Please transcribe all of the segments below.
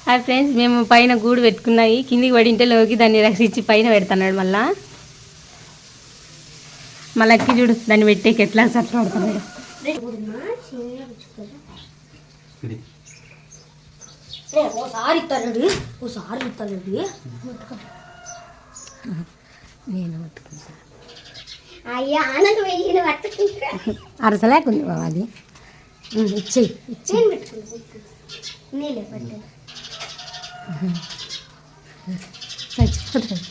Hi friends, మేము పైన గూడు పెట్టుకున్నాయి. కిందికి పడింటే లోకి దాన్ని రక్షించి పైన పెడుతున్నాడు. మళ్ళీ అక్కి చూడు దాన్ని పెట్టేకి ఎట్లా సట్లు పడుతున్నాడు. నేను అరసలేకుంది బాబా అది. ఇచ్చేయి చచ్చిపోతుంది.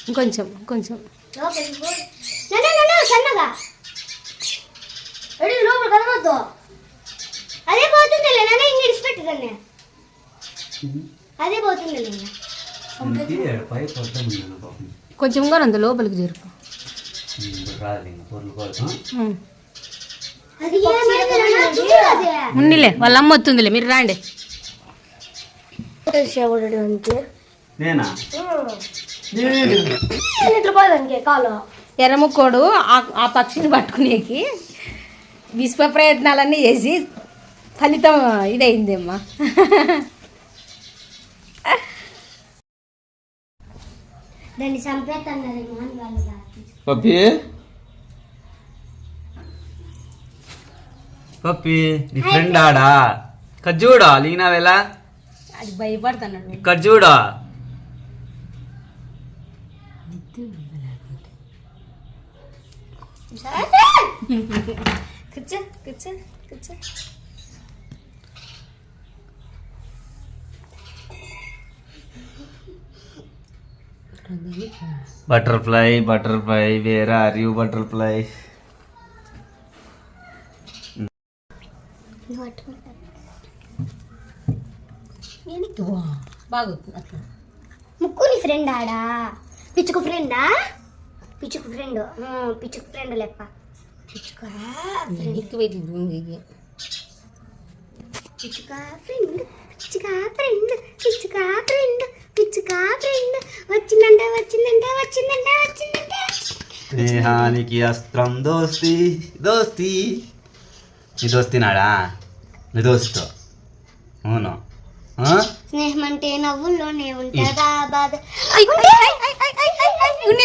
ఇంకొంచెం కొంచెం సన్నగా లోపల కదవద్దు. అదే పోతుంది ఇడిచిపెట్టదాన్ని. అదే పోతుంది. కొంచెం కూడా అంత లోపలికి జరుపు. ఉండిలే వాళ్ళ అమ్మ వస్తుందిలే, మీరు రాండి. ఎర్రముక్కోడు ఆ పక్షిని పట్టుకునేకి విశ్వ ప్రయత్నాలన్నీ చేసి ఫలితం ఇదైందమ్మా. దాన్ని పప్పి నీ ఫ్రెండ్ ఆడా చూడా లీనావేలా అది భయపడుతున్నాడు. ఇక్కడ చూడా కూర్చో కూర్చో కూర్చో. Butterfly butterfly where are you butterfly. ముక్కుని ఫ్రెండ్ ఆడా. పిచ్చుకు ఫ్రెండా? పిచ్చుకు ఫ్రెండ్. పిచ్చుకు ఫ్రెండ్ లెప్ప. పిచ్చుక ఫ్రెండ్ పిచ్చుక ఫ్రెండ్ పిచ్చుక ఫ్రెండ్ పిచ్చుక ఫ్రెండ్ పిచ్చుక ఫ్రెండ్. వచ్చిందంట వచ్చిందంట వచ్చిందంట వచ్చిందంట. స్నేహానికి అస్త్రం దోస్తి దోస్తి. నీ దోస్తినాడా? నీ దోస్తు అవును. స్నేహం అంటే నవ్వుల్లోనే ఉంటుందా బాధ. ఉండి